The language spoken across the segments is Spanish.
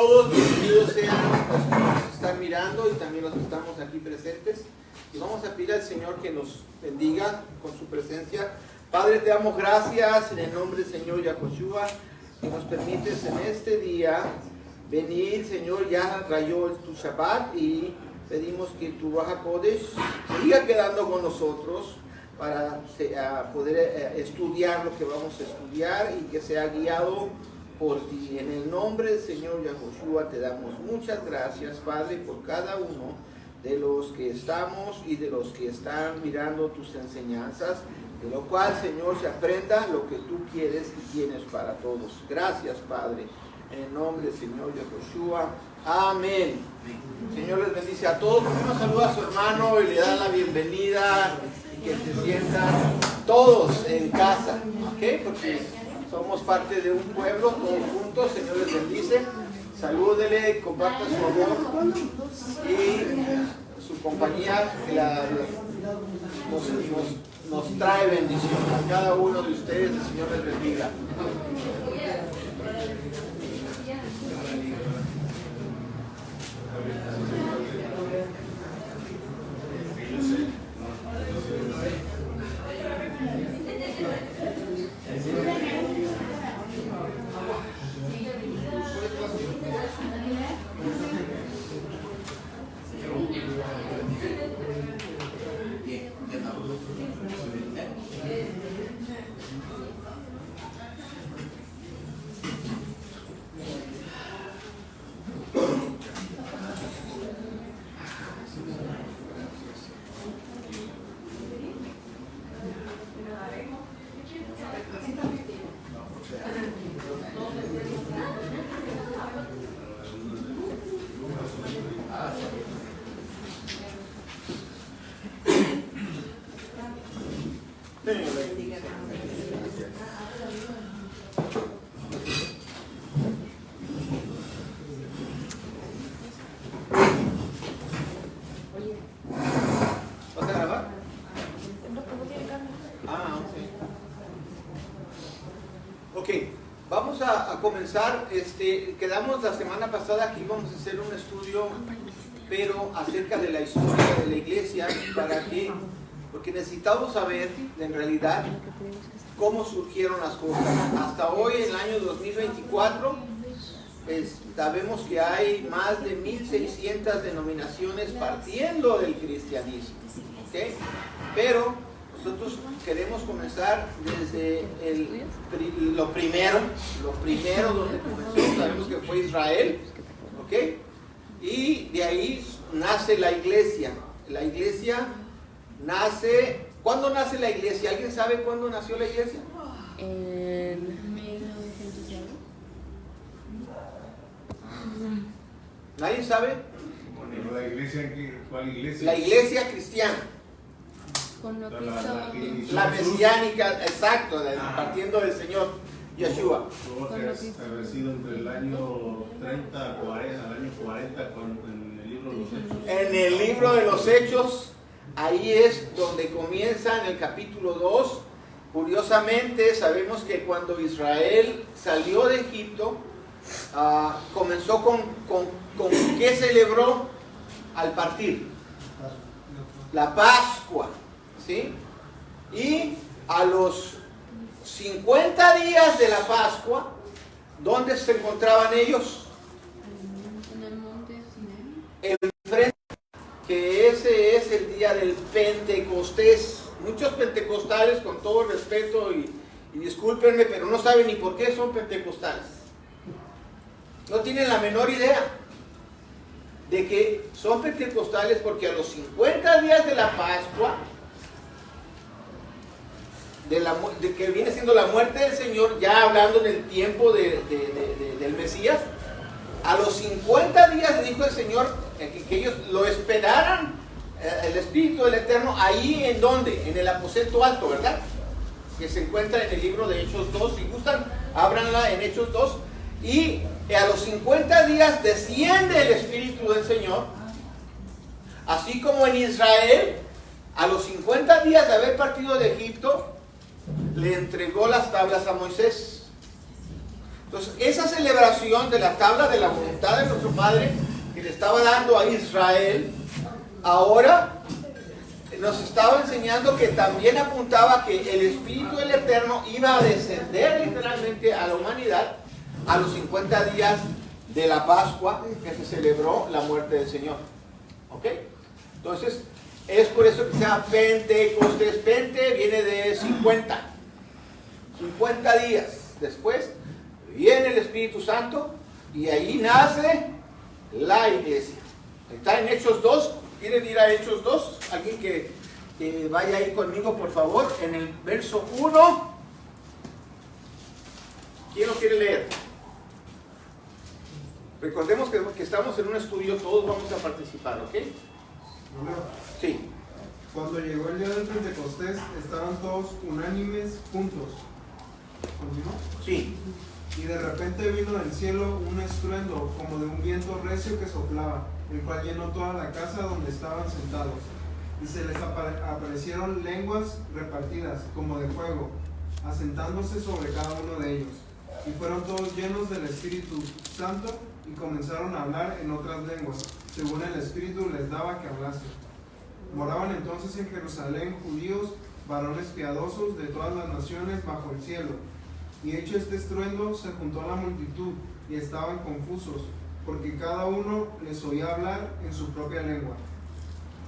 todos, bienvenidos sean los que nos están mirando y también los que estamos aquí presentes. Y vamos a pedir al Señor que nos bendiga con su presencia. Padre, te damos gracias en el nombre del Señor Yahushua, que nos permites en este día venir, Señor. Ya rayó tu Shabbat y pedimos que tu Ruach HaKodesh siga quedando con nosotros para poder estudiar lo que vamos a estudiar y que sea guiado por ti. En el nombre del Señor Yahushua te damos muchas gracias, Padre, por cada uno de los que estamos y de los que están mirando tus enseñanzas, de lo cual, Señor, se aprenda lo que tú quieres y tienes para todos. Gracias, Padre, en el nombre del Señor Yahushua. Amén. Señor les bendice a todos. Primero saluda a su hermano y le da la bienvenida y que se sientan todos en casa, ¿ok? Porque somos parte de un pueblo, todos juntos. Señor les bendice. Salúdele, comparta su amor y su compañía nos trae bendición. A cada uno de ustedes, el Señor les bendiga. ¿Vas a grabar? Ok, vamos a comenzar. Quedamos la semana pasada que íbamos a hacer un estudio, pero acerca de la historia de la iglesia, porque necesitamos saber en realidad cómo surgieron las cosas. Hasta hoy, en el año 2024, sabemos que hay más de 1600 denominaciones partiendo del cristianismo, ¿okay? Pero nosotros queremos comenzar desde lo primero donde comenzó. Sabemos que fue Israel, ¿ok? Y de ahí nace la iglesia. La iglesia nace. ¿Cuándo nace la iglesia? ¿Alguien sabe cuándo nació la iglesia? En 1900. ¿Nadie sabe? Bueno, ¿la iglesia cuál iglesia? La iglesia cristiana. Con lo que La mesiánica, exacto, partiendo del Señor Yeshua. Tuvo que haber sido entre el año 30 a 40, al año 40 en el libro de los Hechos. En el libro de los Hechos, ahí es donde comienza en el capítulo 2. Curiosamente, sabemos que cuando Israel salió de Egipto, comenzó con ¿qué celebró al partir? La Pascua, ¿sí? Y a los 50 días de la Pascua, ¿dónde se encontraban ellos? en el monte Sinaí. Enfrente, que ese es el día del Pentecostés. Muchos pentecostales, con todo respeto y discúlpenme, pero no saben ni por qué son pentecostales. No tienen la menor idea de que son pentecostales porque a los 50 días de la Pascua, de que viene siendo la muerte del Señor, ya hablando en el tiempo del Mesías, a los 50 días le dijo el Señor que ellos lo esperaran, el Espíritu del Eterno, ahí en donde, en el aposento alto, ¿verdad? Que se encuentra en el libro de Hechos 2, si gustan, ábranla en Hechos 2, y a los 50 días desciende el Espíritu del Señor, así como en Israel, a los 50 días de haber partido de Egipto, le entregó las tablas a Moisés. Entonces, esa celebración de la tabla de la voluntad de nuestro Padre que le estaba dando a Israel, ahora nos estaba enseñando que también apuntaba que el Espíritu del Eterno iba a descender literalmente a la humanidad a los 50 días de la Pascua que se celebró la muerte del Señor. ¿Ok? Entonces, es por eso que se llama Pentecostés. Pente viene de 50. 50 días después viene el Espíritu Santo y ahí nace la iglesia. Está en Hechos 2. ¿Quieren ir a Hechos 2? Alguien que vaya ahí conmigo, por favor, en el verso 1. ¿Quién lo quiere leer? Recordemos que estamos en un estudio, todos vamos a participar, ¿ok? Sí. Cuando llegó el día del Pentecostés, estaban todos unánimes juntos. ¿Continuó? Sí. Y de repente vino del cielo un estruendo, como de un viento recio que soplaba, el cual llenó toda la casa donde estaban sentados. Y se les aparecieron lenguas repartidas, como de fuego, asentándose sobre cada uno de ellos. Y fueron todos llenos del Espíritu Santo, y comenzaron a hablar en otras lenguas, según el Espíritu les daba que hablasen. Moraban entonces en Jerusalén judíos, varones piadosos de todas las naciones bajo el cielo. Y hecho este estruendo, se juntó la multitud, y estaban confusos, porque cada uno les oía hablar en su propia lengua.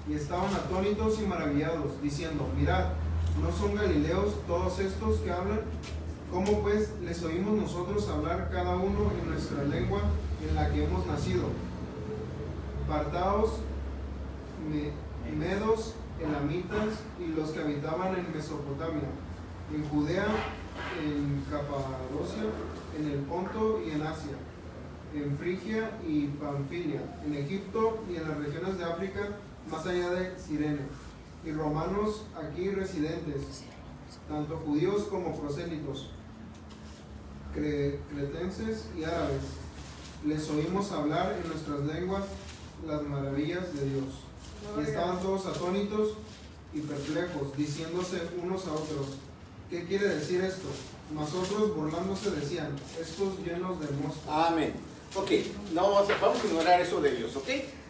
Y estaban atónitos y maravillados, diciendo: mirad, ¿no son galileos todos estos que hablan? ¿Cómo pues les oímos nosotros hablar cada uno en nuestra lengua en la que hemos nacido? Partaos, medos, elamitas y los que habitaban en Mesopotamia, en Judea, en Capadocia, en el Ponto y en Asia, en Frigia y Panfilia, en Egipto y en las regiones de África, más allá de Cirene, y romanos aquí residentes, tanto judíos como prosélitos, cretenses y árabes. Les oímos hablar en nuestras lenguas las maravillas de Dios. Y estaban todos atónitos y perplejos, diciéndose unos a otros: ¿qué quiere decir esto? Mas otros burlándose decían: estos llenos de mosto. Amén. Ok, no, vamos a ignorar eso de ellos, ¿ok?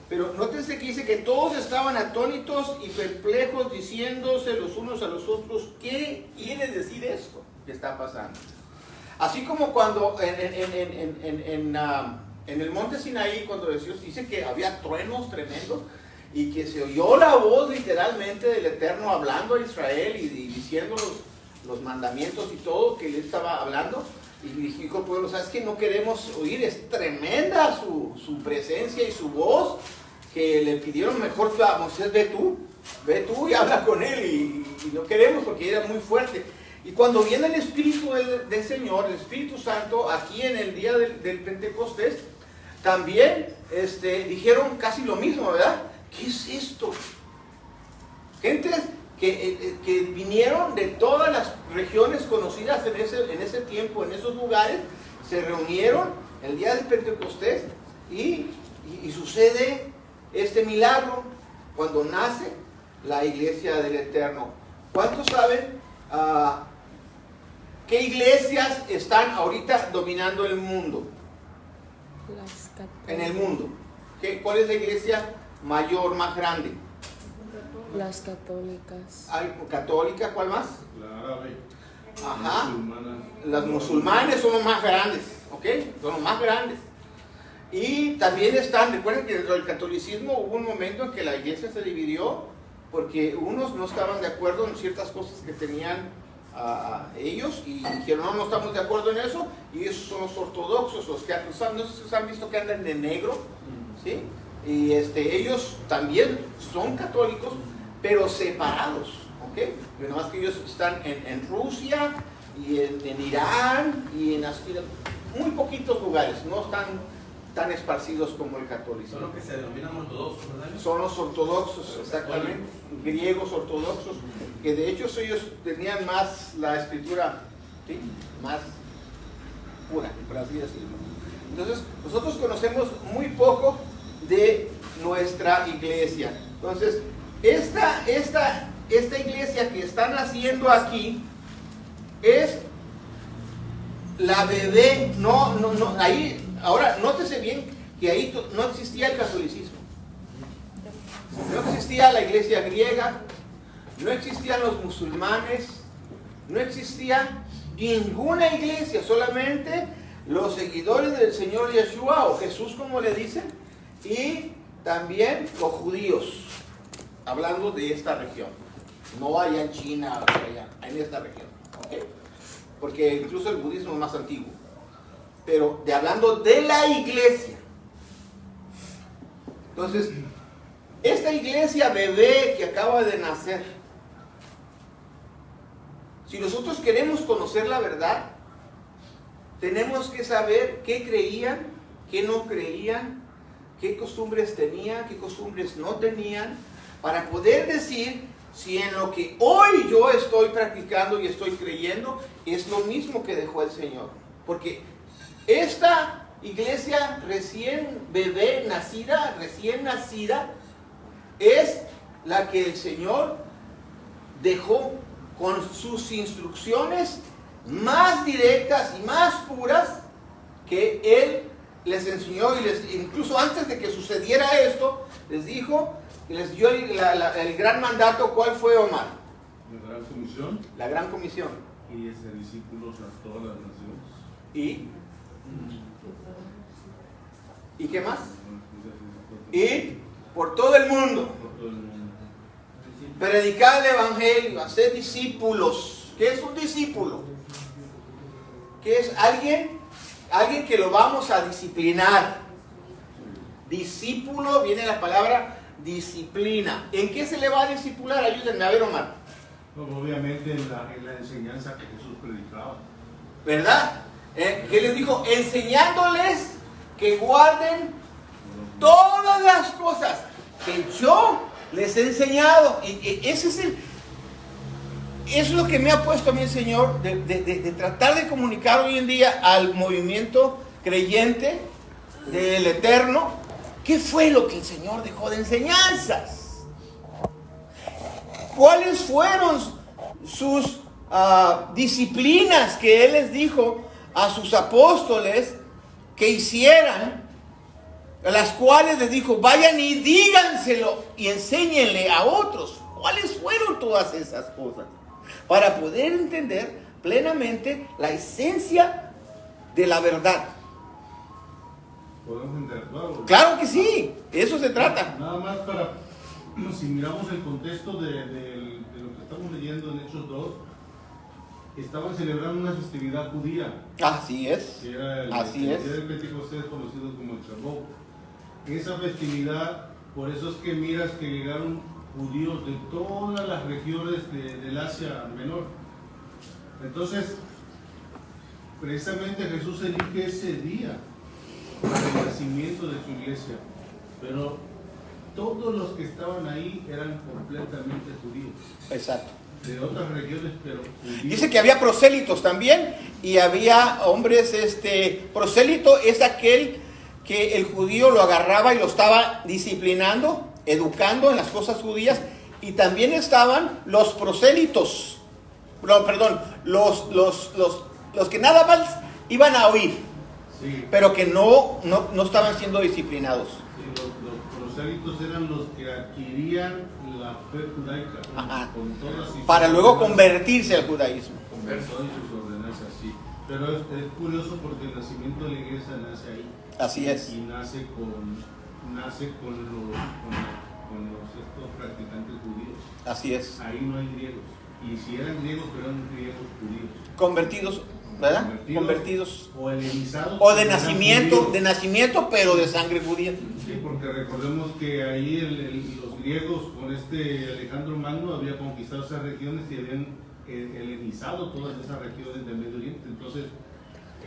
Pero nótense que dice que todos estaban atónitos y perplejos, diciéndose los unos a los otros: ¿qué quiere decir esto que está pasando? Así como cuando en el monte Sinaí, cuando Dios dice que había truenos tremendos y que se oyó la voz literalmente del Eterno hablando a Israel y diciendo los mandamientos y todo que él estaba hablando, y dijo al pueblo: ¿sabes qué? No queremos oír, es tremenda su presencia y su voz, que le pidieron mejor a Moisés: ve tú y habla con él, y no queremos porque era muy fuerte. Y cuando viene el Espíritu del Señor, el Espíritu Santo, aquí en el día del Pentecostés, también dijeron casi lo mismo, ¿verdad? ¿Qué es esto? Gentes que vinieron de todas las regiones conocidas en ese tiempo, en esos lugares, se reunieron el día del Pentecostés y sucede este milagro cuando nace la iglesia del Eterno. ¿Cuántos saben qué iglesias están ahorita dominando el mundo? Las católicas. En el mundo. ¿Cuál es la iglesia mayor, más grande? Las católicas. ¿Hay católica? ¿Cuál más? La árabe. Ajá. Musulmana. Las musulmanes son los más grandes, ¿ok? Son los más grandes. Y también recuerden que dentro del catolicismo hubo un momento en que la iglesia se dividió porque unos no estaban de acuerdo en ciertas cosas que tenían ellos y dijeron: no estamos de acuerdo en eso, y esos son los ortodoxos, los que no sé si han visto que andan de negro, ¿sí? Y ellos también son católicos, pero separados, ¿ok? Pero nada más que ellos están en Rusia y en Irán y en muy poquitos lugares, no están tan esparcidos como el catolicismo. Son los que se denominan ortodoxos, ¿verdad? Son los ortodoxos, exactamente, griegos ortodoxos, que de hecho ellos tenían más la escritura, ¿sí?, más pura, por así decirlo. Entonces, nosotros conocemos muy poco de nuestra iglesia. Entonces, esta iglesia que están haciendo aquí es la bebé, no, ahí, ahora nótese bien que ahí no existía el catolicismo, no existía la iglesia griega, no existían los musulmanes, no existía ninguna iglesia, solamente los seguidores del Señor Yeshua, o Jesús como le dicen, y también los judíos, hablando de esta región, no allá en China, allá, en esta región, ¿okay? Porque incluso el budismo es más antiguo, pero hablando de la iglesia. Entonces, esta iglesia bebé que acaba de nacer, si nosotros queremos conocer la verdad, tenemos que saber qué creían, qué no creían, qué costumbres tenían, qué costumbres no tenían, para poder decir si en lo que hoy yo estoy practicando y estoy creyendo es lo mismo que dejó el Señor. Porque esta iglesia recién bebé, recién nacida, es la que el Señor dejó con sus instrucciones más directas y más puras que Él les enseñó, y incluso antes de que sucediera esto, les dijo, y les dio el gran mandato. ¿Cuál fue, Omar? La gran comisión. La gran comisión. Y es de discípulos a todas las naciones. ¿Y qué más? Y por todo el mundo. Predicar el evangelio, hacer discípulos. ¿Qué es un discípulo? ¿Qué es alguien que lo vamos a disciplinar? Discípulo, viene la palabra disciplina. ¿En qué se le va a discipular? Ayúdenme a ver, Omar. No, obviamente en la enseñanza que Jesús predicaba. ¿Verdad? ¿Qué les dijo? Enseñándoles que guarden todas las cosas que yo les he enseñado. Y ese es eso es lo que me ha puesto a mí el Señor, de tratar de comunicar hoy en día al movimiento creyente del Eterno. ¿Qué fue lo que el Señor dejó de enseñanzas? ¿Cuáles fueron sus disciplinas que Él les dijo a sus apóstoles que hicieran? Las cuales les dijo, vayan y díganselo y enséñenle a otros. ¿Cuáles fueron todas esas cosas? Para poder entender plenamente la esencia de la verdad. ¿Podemos interactuar? Claro que sí, de eso se trata. Nada más para, si miramos el contexto de lo que estamos leyendo en Hechos 2, estaban celebrando una festividad judía. Así es. Que era el día de Pentecostés, conocido como el Shavuot. Esa festividad, por eso es que miras que llegaron judíos de todas las regiones del Asia Menor. Entonces, precisamente Jesús elige ese día para el nacimiento de su iglesia, pero todos los que estaban ahí eran completamente judíos. Exacto. De otras regiones, pero judíos. Dice que había prosélitos también, y había hombres, prosélito es aquel que el judío lo agarraba y lo estaba disciplinando, educando en las cosas judías, y también estaban los prosélitos, los que nada más iban a oír, Sí. pero que no estaban siendo disciplinados. Sí, los prosélitos eran los que adquirían la fe judaica. Ajá. Con todas sus Para luego ordenanzas. convertirse al judaísmo. Con todas sus ordenanzas, sí. Pero es curioso porque el nacimiento de la iglesia nace ahí. Así es. Y nace con estos practicantes judíos. Así es. Ahí no hay griegos. Y si eran griegos, pero eran griegos judíos. Convertidos, ¿verdad? Convertidos. O helenizados. O de eran nacimiento, judíos. pero de sangre judía. Sí, porque recordemos que ahí los griegos con Alejandro Magno había conquistado esas regiones y habían helenizado todas esas regiones del Medio Oriente. Entonces,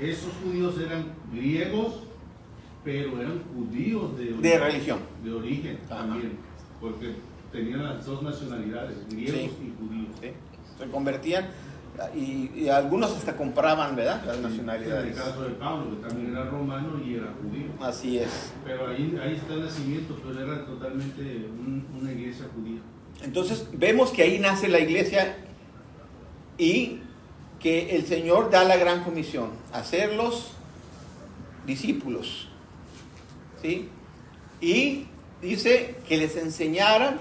esos judíos eran griegos, pero eran judíos de religión. De origen. Ajá. También, porque tenían las dos nacionalidades, griegos y judíos. Sí. Se convertían y algunos hasta compraban, ¿verdad? Las En nacionalidades. el caso de Pablo, que también era romano y era judío. Así es. Pero ahí está el nacimiento, pero era totalmente una iglesia judía. Entonces vemos que ahí nace la iglesia y que el Señor da la gran comisión, hacerlos discípulos, ¿sí? Y dice que les enseñaran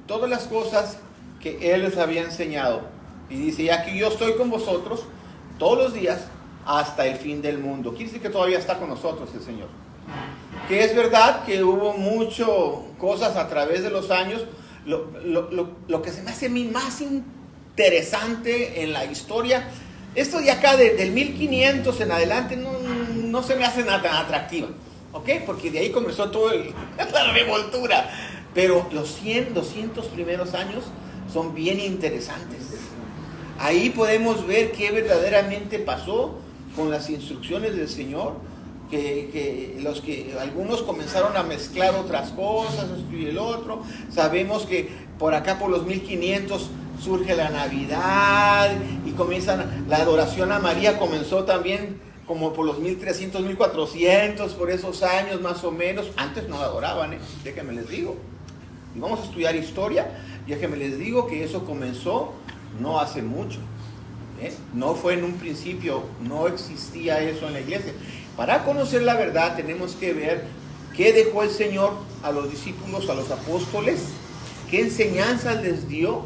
todas las cosas que Él les había enseñado. Y dice, ya que yo estoy con vosotros todos los días hasta el fin del mundo. Quiere decir que todavía está con nosotros el Señor. Que es verdad que hubo muchas cosas a través de los años. Lo que se me hace a mí más interesante en la historia, esto de acá del 1500 en adelante no se me hace nada tan atractiva, ¿ok? Porque de ahí comenzó toda la revoltura. Pero los 100, 200 primeros años son bien interesantes. Ahí podemos ver qué verdaderamente pasó con las instrucciones del Señor, que algunos comenzaron a mezclar otras cosas, esto y el otro. Sabemos que por acá por los 1500 surge la Navidad y comienzan la adoración a María, comenzó también como por los 1300, 1400, por esos años más o menos. Antes no la adoraban, déjenme les digo. Y vamos a estudiar historia, déjenme les digo que eso comenzó no hace mucho. No fue en un principio, no existía eso en la iglesia. Para conocer la verdad tenemos que ver qué dejó el Señor a los discípulos, a los apóstoles, qué enseñanzas les dio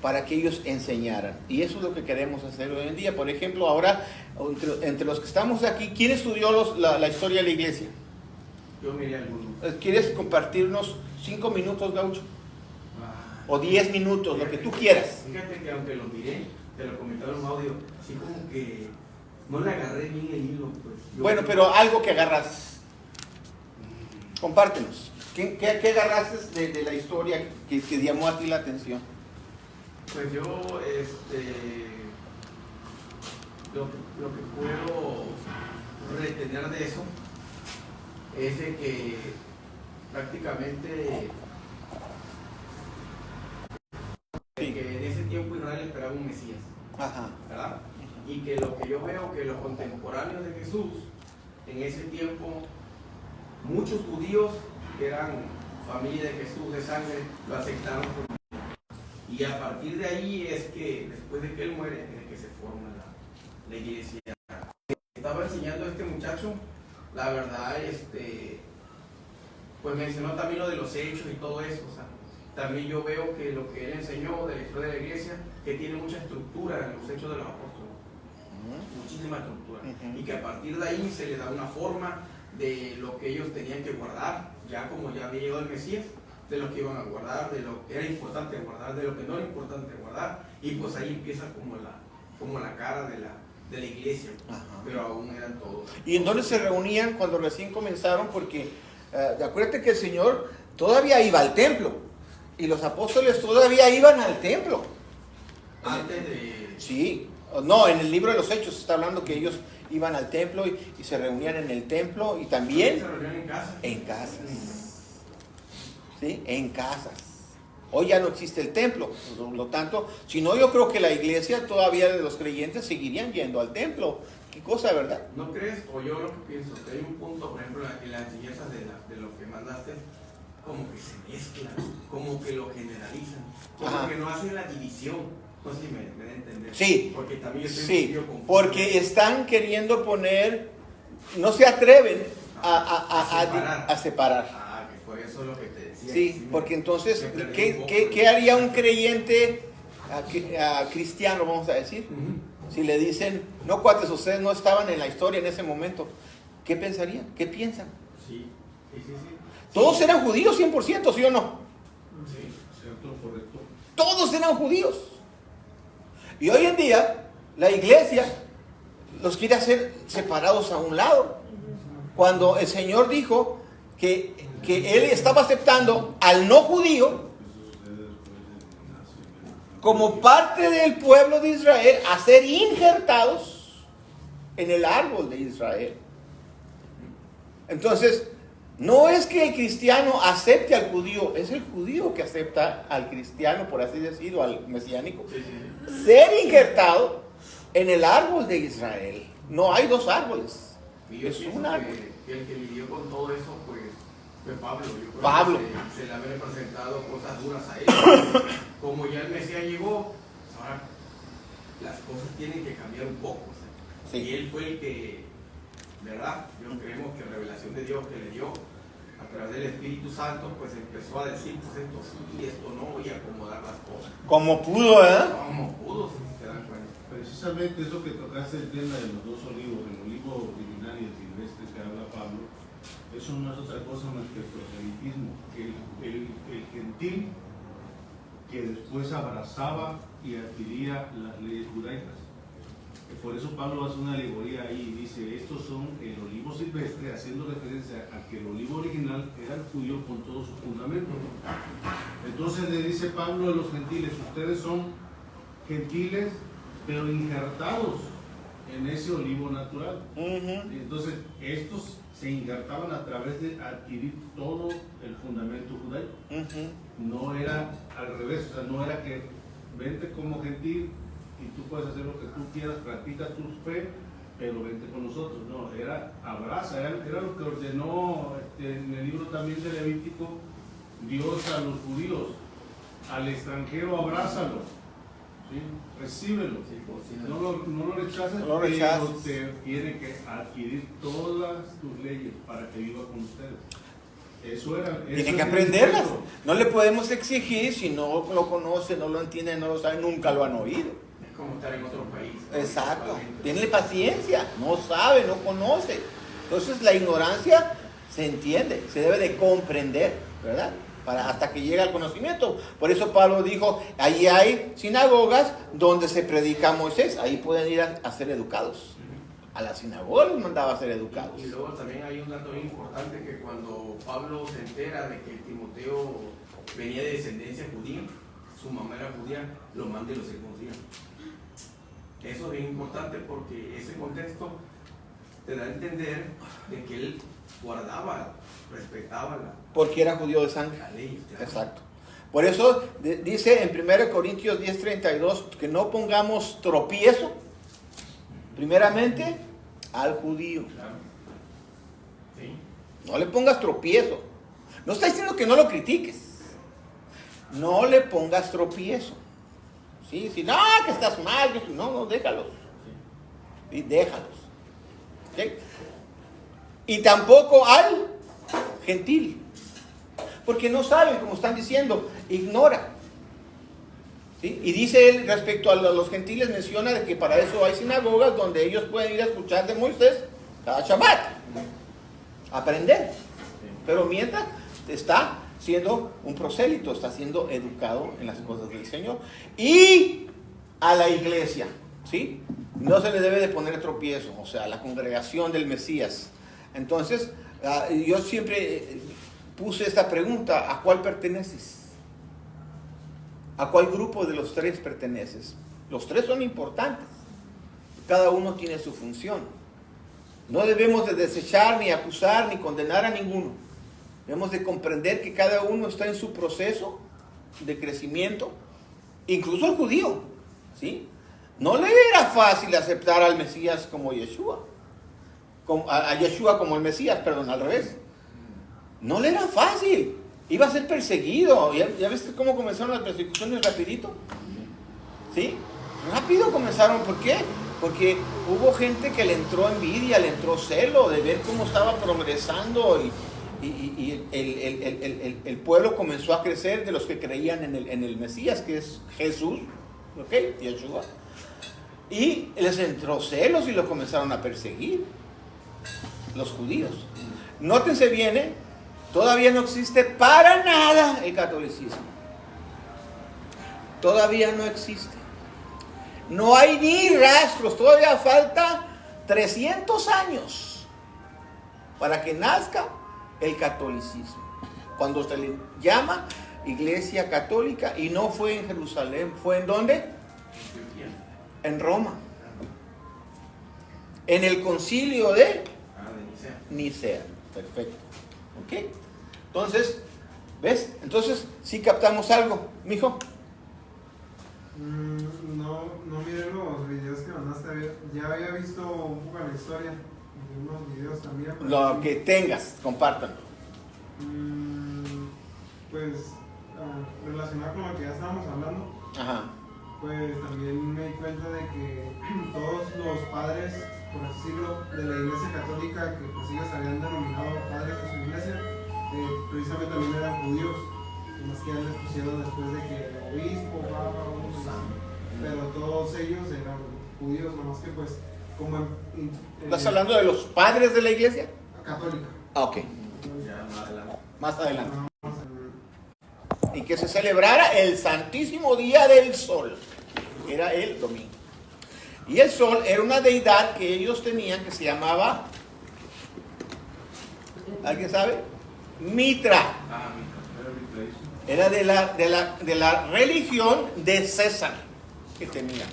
para que ellos enseñaran. Y eso es lo que queremos hacer hoy en día. Por ejemplo, ahora, entre los que estamos aquí, ¿quién estudió la historia de la iglesia? Yo miré algunos. ¿Quieres compartirnos 5 minutos, Gaucho? O 10 minutos, lo que tú quieras. Fíjate que aunque lo miré, te lo comentaron en audio, así como que no le agarré bien el hilo. Pues. Bueno, pero algo que agarras. Compártenos. ¿Qué agarraste de la historia que llamó a ti la atención? Pues yo, lo que puedo retener de eso es de que prácticamente que en ese tiempo Israel esperaba un Mesías. Ajá. ¿Verdad? Y que lo que yo veo que los contemporáneos de Jesús en ese tiempo, muchos judíos que eran familia de Jesús de sangre lo aceptaron como. Y a partir de ahí es que después de que él muere es que se forma la iglesia. Estaba enseñando a este muchacho, la verdad, pues mencionó también lo de los hechos y todo eso. O sea, también yo veo que lo que él enseñó de la historia de la iglesia, que tiene mucha estructura en los hechos de los apóstoles, muchísima estructura, y que a partir de ahí se le da una forma de lo que ellos tenían que guardar, ya como ya había llegado el Mesías, de lo que iban a guardar, de lo que era importante guardar, de lo que no era importante guardar, y pues ahí empieza como la cara de la iglesia. Ajá. Pero aún eran todos. ¿Y en dónde se reunían cuando recién comenzaron? Porque acuérdate que el Señor todavía iba al templo, y los apóstoles todavía iban al templo. Antes de... Sí, no, en el libro de los Hechos está hablando que ellos iban al templo y se reunían en el templo y también se reunían en casa. En casas. ¿Sí? En casas. Hoy ya no existe el templo, por lo tanto, si no, yo creo que la iglesia todavía de los creyentes seguirían yendo al templo. Qué cosa, ¿verdad? ¿No crees? O yo lo que pienso, que hay un punto, por ejemplo, en la enseñanza de lo que mandaste, como que se mezclan, como que lo generalizan, como que no hacen la división. No sé si me da a entender. Sí, porque también sí, porque están queriendo poner, no se atreven a separar. Ah, que por eso es lo que te decía. Sí, porque entonces, ¿qué haría un creyente cristiano, vamos a decir? Si le dicen, no cuates, ustedes no estaban en la historia en ese momento, ¿qué pensarían? ¿Qué piensan? Sí. Todos eran judíos 100%, ¿sí o no? Sí, cierto, correcto. Todos eran judíos. Y hoy en día, la iglesia los quiere hacer separados a un lado. Cuando el Señor dijo que Él estaba aceptando al no judío como parte del pueblo de Israel a ser injertados en el árbol de Israel. Entonces, no es que el cristiano acepte al judío, es el judío que acepta al cristiano, por así decirlo, al mesiánico, ser injertado en el árbol de Israel. No hay dos árboles, es un árbol. Que el que lidió con todo eso, pues, fue Pablo. Yo creo Pablo. Que se le había presentado cosas duras a él. Como ya el Mesías llegó, ahora las cosas tienen que cambiar un poco. O sea. Sí. Y él fue el que, ¿verdad? Yo creemos que la revelación de Dios que le dio a través del Espíritu Santo, pues empezó a decir, pues esto sí, esto no, y acomodar las cosas. Como pudo, ¿verdad? Como pudo, si se dan cuenta. Precisamente eso que tocaste el tema de los dos olivos, el olivo original y el silvestre que habla Pablo, eso no es otra cosa más que el proselitismo, el gentil que después abrazaba y adquiría las leyes judaicas. Por eso Pablo hace una alegoría ahí y dice, estos son el olivo silvestre, haciendo referencia a que el olivo original era el judío con todo su fundamento. Entonces le dice Pablo a los gentiles, ustedes son gentiles, pero injertados en ese olivo natural. Y entonces estos se injertaban a través de adquirir todo el fundamento judaico. No era al revés, o sea, no era que vente como gentil y tú puedes hacer lo que tú quieras, practica tu fe, pero vente con nosotros. No, era abraza, era lo que ordenó en el libro también de Levítico Dios a los judíos. Al extranjero abrázalo, ¿sí? Recíbelo, no lo rechaces, No lo rechaces. pero te tiene que adquirir todas tus leyes para que viva con ustedes. Eso Tiene que aprenderlas. No le podemos exigir si no lo conoce, no lo entiende, no lo sabe, nunca lo han oído. Es como estar en otro país, ¿no? Exacto. Tiene paciencia, no sabe, no conoce. Entonces la ignorancia se entiende, se debe de comprender, ¿verdad? Hasta que llega al conocimiento. Por eso Pablo dijo, ahí hay sinagogas donde se predica a Moisés, ahí pueden ir a ser educados. A la sinagoga los mandaba a ser educados. Y luego también hay un dato bien importante, que cuando Pablo se entera de que Timoteo venía de descendencia judía, su mamá era judía, lo manda y lo circuncida. Eso es bien importante porque ese contexto te da a entender de que él guardaba, respetaba Porque era judío de sangre. la ley. Exacto. Por eso dice en 1 Corintios 10:32 que no pongamos tropiezo, primeramente, al judío. Claro. Sí. No le pongas tropiezo. No está diciendo que no lo critiques. No le pongas tropiezo. ¿Sí? Si no, que estás mal, no, déjalos. Sí, déjalos. ¿Sí? Y tampoco al gentil. Porque no saben, como están diciendo, ignora. ¿Sí? Y dice él respecto a los gentiles, menciona de que para eso hay sinagogas donde ellos pueden ir a escuchar de Moisés cada Shabbat, aprender. Pero mientras está siendo un prosélito, está siendo educado en las cosas del Señor. Y a la iglesia, ¿sí? No se le debe de poner tropiezo, o sea, la congregación del Mesías. Entonces, yo siempre puse esta pregunta, ¿a cuál perteneces? ¿A cuál grupo de los tres perteneces? Los tres son importantes. Cada uno tiene su función. No debemos de desechar, ni acusar, ni condenar a ninguno. Debemos de comprender que cada uno está en su proceso de crecimiento. Incluso el judío, ¿sí? No le era fácil aceptar al Mesías como Yeshua. A Yeshua como el Mesías, perdón, al revés. No le era fácil. Iba a ser perseguido. ¿Ya ves cómo comenzaron las persecuciones rapidito? ¿Sí? Rápido comenzaron. ¿Por qué? Porque hubo gente que le entró envidia, le entró celo de ver cómo estaba progresando y el pueblo comenzó a crecer de los que creían en el Mesías, que es Jesús, ¿ok? Yeshua. Y les entró celos y lo comenzaron a perseguir los judíos. Nótense bien, todavía no existe para nada el catolicismo. Todavía no existe. No hay ni rastros. Todavía falta 300 años para que nazca el catolicismo. Cuando se le llama Iglesia Católica, y no fue en Jerusalén, ¿fue en dónde? En Roma. En el concilio de Nicea. Perfecto. ¿Ok? Entonces, ¿ves? Entonces, sí captamos algo, mijo. No miré los videos que mandaste a ver. Ya había visto un poco la historia de unos videos también. Lo que tengas, compártanlo. Pues relacionado con lo que ya estábamos hablando. Ajá. Pues también me di cuenta de que todos los padres, por así decirlo, de la iglesia católica, que pues ellos habían denominado padres de su iglesia, precisamente también eran judíos, más que ya les pusieron después de que obispo, papa, pero todos ellos eran judíos, nomás que pues como ¿Estás hablando de los padres de la iglesia? católica. Ah, ok. Ya más adelante. Más adelante. Vamos Y que se celebrara el Santísimo Día del Sol. Era el domingo. Y el sol era una deidad que ellos tenían que se llamaba, ¿alguien sabe? Mitra. Ah, Era de la religión de César que tenían.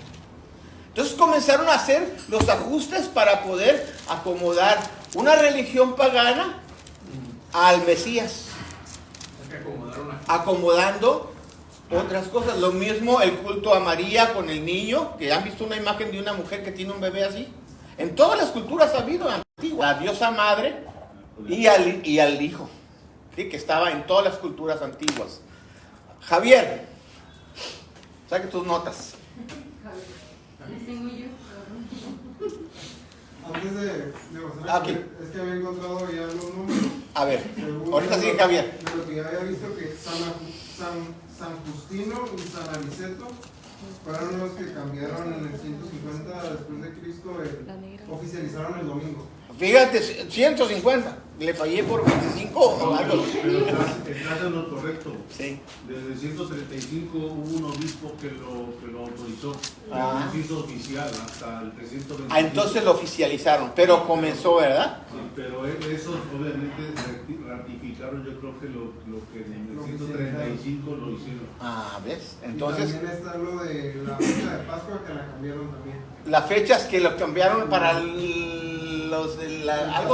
Entonces comenzaron a hacer los ajustes para poder acomodar una religión pagana al Mesías, es que acomodaron acomodando otras cosas. Lo mismo el culto a María con el niño, que han visto una imagen de una mujer que tiene un bebé así. En todas las culturas ha habido antiguas, la diosa madre y al hijo, ¿sí? Que estaba en todas las culturas antiguas. Javier, saque tus notas. Antes de pasar Ah, ok. es que había encontrado ya los números. A ver, Según ahorita de sigue lo- Javier. De lo que ya había visto que San Justino y San Aniceto fueron los que cambiaron en el 150 después de Cristo, La negra. oficializaron el domingo. Fíjate, 150. Le fallé por 25 o algo. Pero estás en lo correcto. Sí. Desde el 135 hubo un obispo que lo autorizó, Ah. lo hizo oficial hasta el 325. Ah, entonces lo oficializaron, pero comenzó, ¿verdad? Sí, pero eso obviamente ratificaron, yo creo que lo que en el 135 lo hicieron. Ah, ¿ves? Y Entonces, también está lo de la fecha de Pascua que la cambiaron también. las fechas que lo cambiaron para algo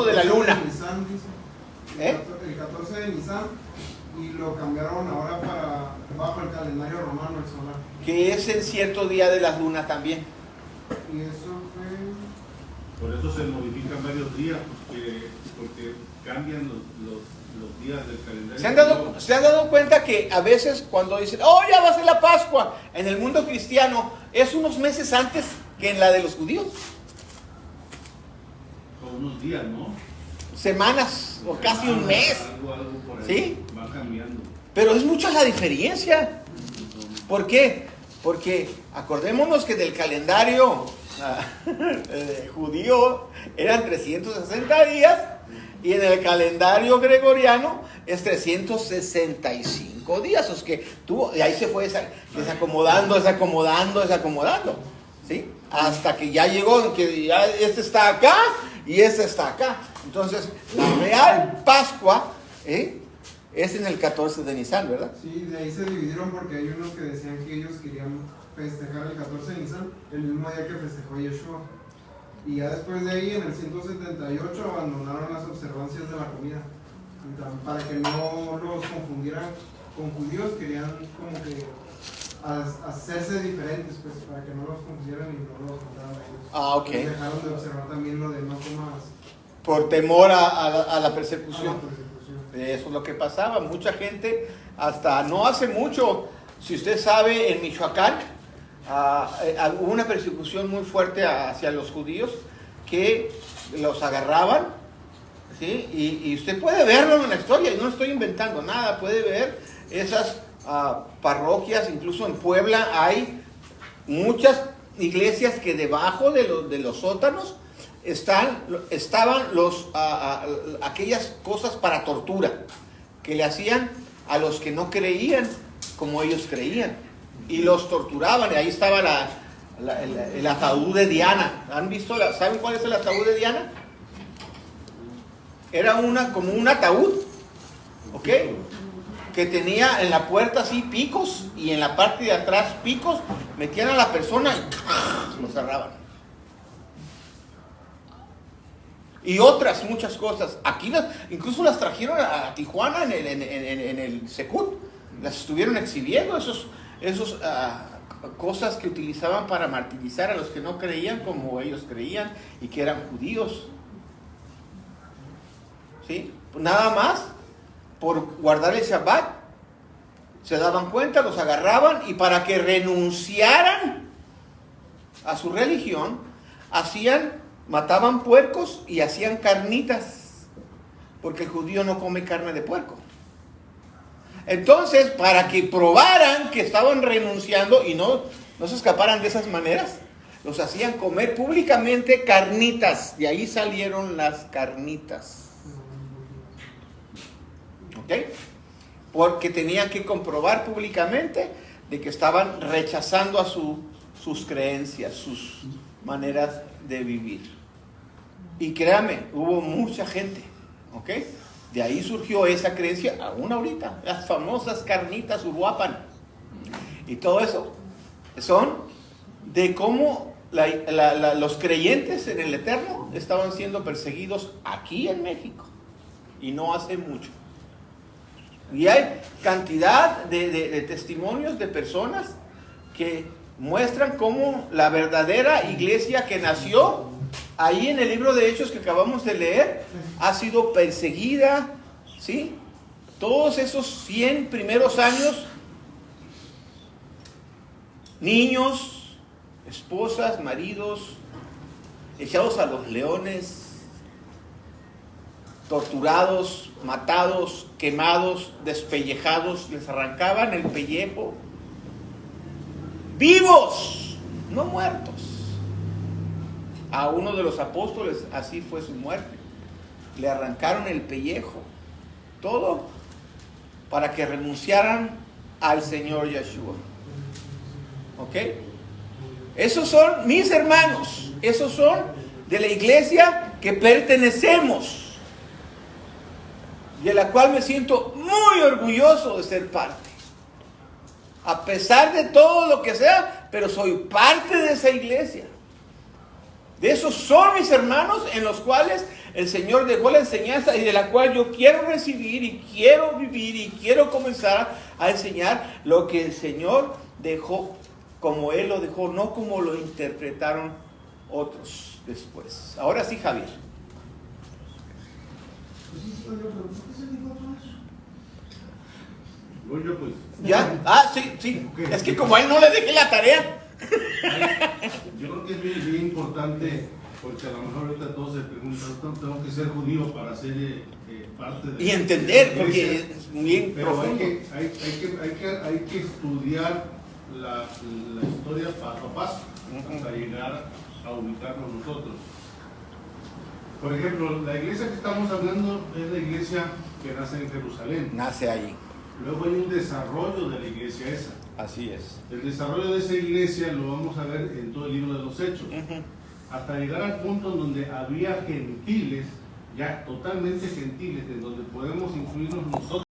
de la luna. El 14 de Nisan, dice. ¿Eh? El 14 de Nisan, y lo cambiaron ahora bajo el calendario romano, el solar. Que es en cierto día de las lunas también. Y eso fue... Por eso se modifican varios días, porque cambian los días del calendario. ¿Se han dado cuenta que a veces cuando dicen, oh, ya va a ser la Pascua, en el mundo cristiano es unos meses antes que en la de los judíos? Con unos días, ¿no? Semanas o casi un mes. Algo por ahí. ¿Sí? Va cambiando. Pero es mucha la diferencia. ¿Por qué? Porque acordémonos que del calendario judío eran 360 días y en el calendario gregoriano es 365 días. O sea que y ahí se fue desacomodando, ¿sí? Hasta que ya llegó en que ya este está acá y este está acá. Entonces, la real Pascua es en el 14 de Nisan, ¿verdad? Sí, de ahí se dividieron porque hay unos que decían que ellos querían festejar el 14 de Nisan, el mismo día que festejó Yeshua. Y ya después de ahí, en el 178, abandonaron las observancias de la comida. Entonces, para que no los confundieran con judíos, querían como que hacerse diferentes, pues, para que no los confundieran y no los contaran a ellos. Ah, ok. Entonces, dejaron de observar también lo de no comas Por temor a la a la persecución. persecución. Eso es lo que pasaba. Mucha gente, hasta no hace mucho, si usted sabe, en Michoacán, hubo una persecución muy fuerte hacia los judíos que los agarraban, ¿sí? Y usted puede verlo en la historia, y no estoy inventando nada, puede ver esas parroquias, incluso en Puebla hay muchas iglesias que debajo de los sótanos estaban aquellas cosas para tortura que le hacían a los que no creían como ellos creían y los torturaban. Y ahí estaba el ataúd de Diana. ¿Han visto? ¿Saben cuál es el ataúd de Diana? Era como un ataúd, ¿ok? Que tenía en la puerta así picos y en la parte de atrás picos. Metían a la persona y lo cerraban. Y otras muchas cosas. Aquí incluso las trajeron a Tijuana en el Secut. Las estuvieron exhibiendo, esos cosas que utilizaban para martirizar a los que no creían como ellos creían y que eran judíos. ¿Sí? Nada más por guardar el Shabbat se daban cuenta, los agarraban y para que renunciaran a su religión, mataban puercos y hacían carnitas, porque el judío no come carne de puerco. Entonces, para que probaran que estaban renunciando y no se escaparan de esas maneras, los hacían comer públicamente carnitas. De ahí salieron las carnitas. ¿Ok? Porque tenían que comprobar públicamente de que estaban rechazando a sus creencias, sus maneras de vivir. Y créame, hubo mucha gente. ¿Ok? De ahí surgió esa creencia, aún ahorita, las famosas carnitas Uruapan. Y todo eso son de cómo los creyentes en el Eterno estaban siendo perseguidos aquí en México. Y no hace mucho. Y hay cantidad de testimonios de personas que muestran cómo la verdadera iglesia que nació ahí en el libro de Hechos que acabamos de leer ha sido perseguida, ¿sí? Todos esos 100 primeros años, niños, esposas, maridos, echados a los leones, torturados, matados, quemados, despellejados, les arrancaban el pellejo, vivos, no muertos. A uno de los apóstoles así fue su muerte. Le arrancaron el pellejo, todo para que renunciaran al Señor Yeshua. ¿Ok? Esos son mis hermanos, esos son de la iglesia que pertenecemos, de la cual me siento muy orgulloso de ser parte. A pesar de todo lo que sea, pero soy parte de esa iglesia. De esos son mis hermanos en los cuales el Señor dejó la enseñanza y de la cual yo quiero recibir y quiero vivir y quiero comenzar a enseñar lo que el Señor dejó como Él lo dejó, no como lo interpretaron otros después. Ahora sí, Javier. Yo pues. ¿Ya? Ah, sí. Okay. Es que como a él no le dejé la tarea. Yo creo que es bien importante, porque a lo mejor ahorita todos se preguntan, tengo que ser judío para ser parte de... Y entender, porque es bien pero profundo. Hay que estudiar la historia paso a paso, hasta llegar a ubicarnos nosotros. Por ejemplo, la iglesia que estamos hablando es la iglesia que nace en Jerusalén. Nace allí. Luego hay un desarrollo de la iglesia esa. Así es. El desarrollo de esa iglesia lo vamos a ver en todo el libro de los Hechos. Hasta llegar al punto en donde había gentiles, ya totalmente gentiles, en donde podemos incluirnos nosotros.